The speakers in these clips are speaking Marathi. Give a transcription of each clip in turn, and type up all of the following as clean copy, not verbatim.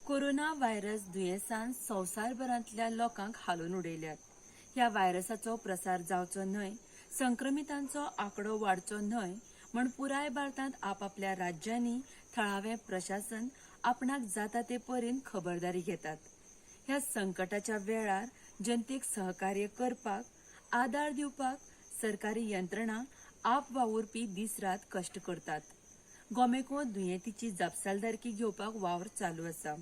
कोरोना व्हायरस दुयेंसान संवसारभरांतल्या लोकांक हालोवन उडयल्यात। ह्या व्हायरसाचो प्रसार जावचो न्हय, संक्रमितांचो आंकडो वाडचो न्हय म्हण पुराय भारतांत आपापल्या राज्यांनी थळावें प्रशासन आपणाक जाता ते परीन खबरदारी घेतात। ह्या संकटाच्या वेळार जनतेक सहकार्य करपाक, आदार दिवपाक सरकारी यंत्रणा आप वावुरपी दीस रात कश्ट करतात। गोमेको दुयेंतीची जापसालदारकी घेवपाक वावर चालू आसा।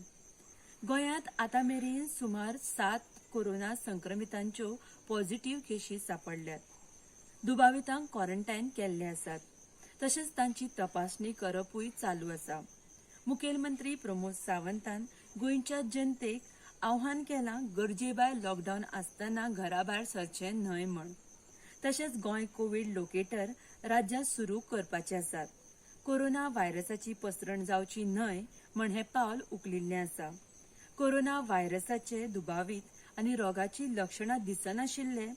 गोंयांत आतां मेरेन सुमार 7 कोरोना संक्रमितांच्यो पॉझिटिव्ह केशी सापडल्यात। दुबावितांक क्वारंटायन केल्ले आसात, तशेंच तांची तपासणी करपूय चालू आसा। मुखेलमंत्री प्रमोद सावंतान गोंयच्या जनतेक आव्हान केलां गरजेभायर लॉकडावन आसतना घराभायर सरचें न्हय म्हण। तशेंच गोंय कोविड लोकेटर राज्यांत सुरू करपाचे आसात। कोरोना व्हायरसाची पसरण जावची न्हय म्हण हें पावल उखलिल्लें आसा। कोरोना व्हायरसाचे दुबावीत आनी रोगाची लक्षणां दिसनाशिल्ले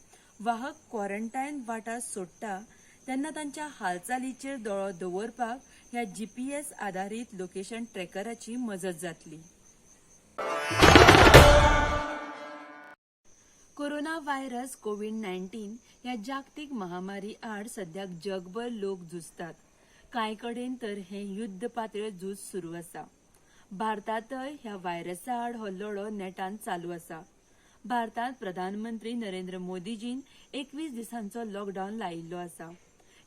वाहक क्वारंटायन वाठार सोडटा तेन्ना तांच्या हालचालीचेर दोळो दवरपाक ह्या GPS आधारीत लोकेशन ट्रॅकराची मजत जातली। कोरोना व्हायरस कोविड-19 ह्या जागतीक महामारी आड सद्याक जगभर लोक झुजतात। कांय कडेन तर हे युद्ध पातळीर झूज सुरू आसा। भारतांतय ह्या व्हायरसा आड हो लढो नेटान चालू आसा। भारतांत प्रधानमंत्री नरेंद्र मोदीजीन 21 दिसांचो लॉकडावन लायिल्लो आसा।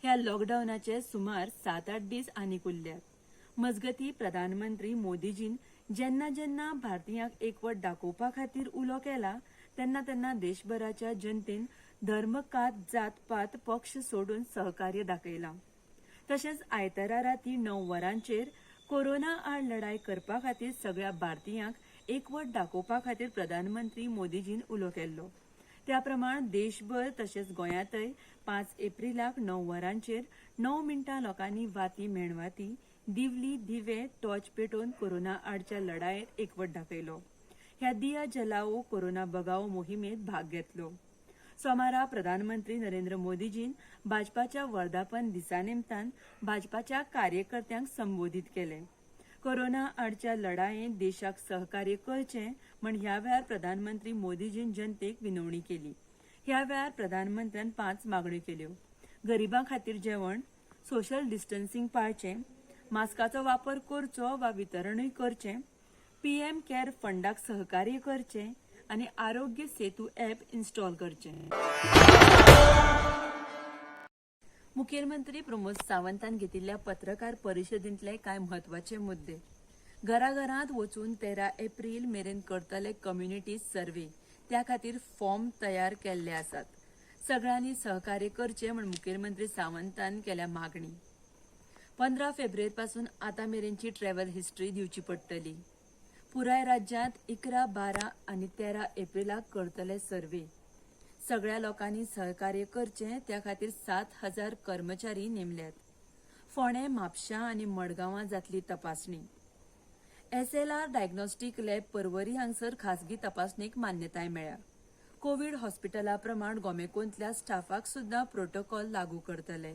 ह्या लॉकडावनाचे सुमार 7-8 दीस आनीक उरल्यात। मजगतीं प्रधानमंत्री मोदीजीन जेन्ना जेन्ना भारतीयांक एकवट दाखोवपा खातीर उलो केला तेन्ना तेन्ना देशभराच्या जनतेन धर्म, जात-पात, पक्ष सोडून सहकार्य दाखयलां। तशेंच आयतारा रातीं 9 वरांचेर कोरोना आड लढाई करपा खातीर सगळ्या भारतीयांक एकवट दाखोवपा खातीर प्रधानमंत्री मोदीजीन उलो केल्लो। त्या प्रमाण देशभर तशेंच गोंयांतय 5 एप्रिलाक 9 वरांचेर 9 मिनटां लोकांनी वाती मेणवाती, दिवली, दिवे, टॉर्च पेटोवन कोरोना आडच्या लढायेंत एकवट दाखयलो। ह्या दिया जलाओ कोरोना भगाओ मोहिमेंत भाग घेतलो। सोमारा प्रधानमंत्री नरेंद्र मोदीजीन भाजपाच्या वर्धापन दिसा निमतान भाजपाच्या कार्यकर्त्यांक संबोधीत केले। कोरोना आडच्या लढायेंत देशाक सहकार्य करचें म्हण ह्या वेळार प्रधानमंत्री मोदीजीन जनतेक विनवणी केली। ह्या वेळार प्रधानमंत्र्यान 5 मागण्यो केल्यो। गरिबां खातीर जेवण, सोशल डिस्टन्सिंग पाळचें, मास्काचो वापर करचो वा वितरणूय करचें, PM केअर फंडाक सहकार्य करचें आनी आरोग्य सेतू ॲप इन्स्टॉल करचें। मुखेलमंत्री प्रमोद सावंतान घेतिल्ल्या पत्रकार परिशदेंतले कांय म्हत्वाचे मुद्दे। घराघरांत वचून 13 एप्रिल मेरेन करतले कम्युनिटी सर्वे, त्या खातीर फॉर्म तयार केल्ले आसात। सगळ्यांनी सहकार्य करचें म्हण मुखेलमंत्री सावंतान केल्या मागणी। 15 फेब्रुवारी पासून आतां मेरेनची ट्रॅव्हल हिस्ट्री दिवची पडटली। पुराय राज्यांत 11, 12 आनी 13 एप्रिलाक करतले सर्वे। सगळ्या लोकांनी सहकार्य करचें, त्या खातीर 7,000 कर्मचारी नेमल्यात। फोंडें, म्हापशां आनी मडगांवां जातली तपासणी। SLR डायग्नोस्टीक लॅब पर्वरी हांगसर खासगी तपासणेक मान्यताय मेळ्ळ्या। कोविड हॉस्पिटला प्रमाण गोमेकोंतल्या स्टाफाक सुद्दां प्रोटोकॉल लागू करतले।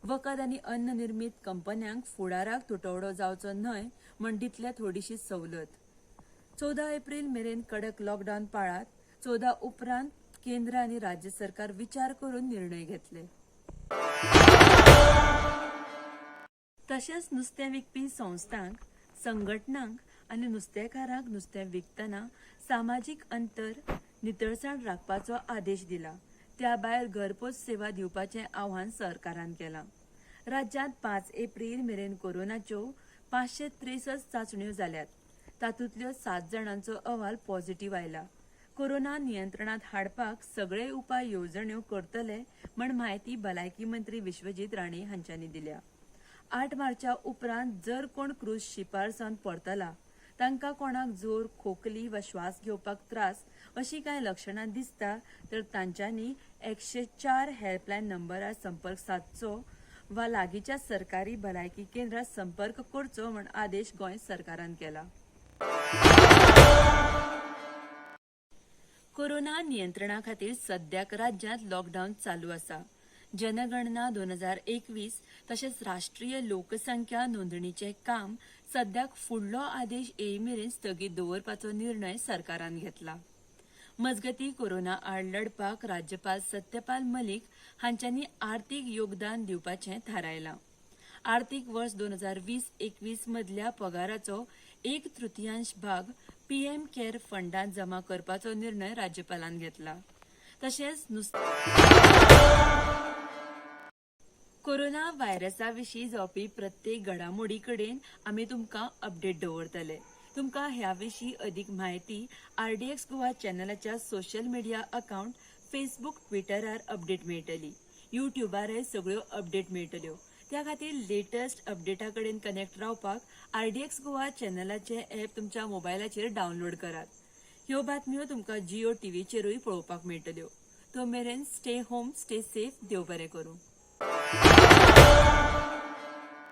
वखद आनी अन्न निर्मीत कंपन्यांक फुडाराक तुटवडो जावचो न्हय म्हण दितले थोडीशी सवलत। 14 एप्रिल मेरेन कडक लॉकडावन पाळात। 14 उपरांत केंद्र आनी राज्य सरकार विचार करून निर्णय घेतले। तशेंच नुस्तें विकपी संस्थांक, संघटनांक आनी नुस्तेकारांक नुस्तें विकतना सामाजीक अंतर, नितळसाण राखपाचो आदेश दिला। त्या भायर घरपोच सेवा दिवपाचें आव्हान सरकारान केलां। राज्यांत 5 एप्रिल मेरेन कोरोनाच्यो 563 चाचण्यो जाल्यात। तातूंतल्यो 7 जाणांचो अहवाल पॉझिटिव्ह आयला। कोरोना नियंत्रणात हाडपाक सगळे उपाय येवजण्यो करतले म्हण म्हायती भलायकी मंत्री विश्वजीत राणे हांच्यांनी दिल्या। 8 मार्चा उपरांत जर कोण क्रूज शिपार सावन परतला तांकां कोणाक जोर, खोकली वा श्वास घेवपाक त्रास अशी कांय लक्षणां दिसता तर तांच्यांनी 104 हेल्पलायन नंबरार संपर्क साधचो वा लागींच्या सरकारी भलायकी केंद्रात संपर्क करचो म्हण आदेश गोंय सरकारान केला. कोरोना नियंत्रणा खातीर सद्याक राज्यांत लॉकडावन चालू आसा. जनगणना 2021 तशेंच राष्ट्रीय लोकसंख्या नोंदणीचें काम सद्याक फुडलो आदेश येयमेरेन स्थगीत दवरपाचो निर्णय सरकारान घेतला. मजगती कोरोना आड लढपाक राज्यपाल सत्यपाल मलीक हांच्यांनी आर्थीक योगदान दिवपाचें थारायलां. आर्थीक वर्स 2020-21 मदल्या पगाराचो 1/3 भाग पीएम केअर फंडांत जमा करपाचो निर्णय राज्यपालान घेतला. तशेंच कोरोना व्हायरसा विशीं जावपी प्रत्येक घडामोडी कडेन आमी तुमकां अपडेट दवरतले. तुमकां ह्या विशीं अदीक म्हायती RDX गोवा चॅनलाच्या सोशल मिडिया अकाउंट फेसबुक, ट्विटरार अपडेट मेळटली. युट्यूबारय सगळ्यो अपडेट मेळटल्यो. त्या खातीर लेटस्ट अपडेटा कडेन कनेक्ट रावपाक RDX गोवा चॅनलाचें ॲप तुमच्या मोबायलाचेर डावनलोड करात. ह्यो बातम्यो तुमकां जियो टीव्हीचेरूय पळोवपाक मेळटल्यो. तो मेरेन स्टे होम, स्टे सेफ. देव बरें करूं.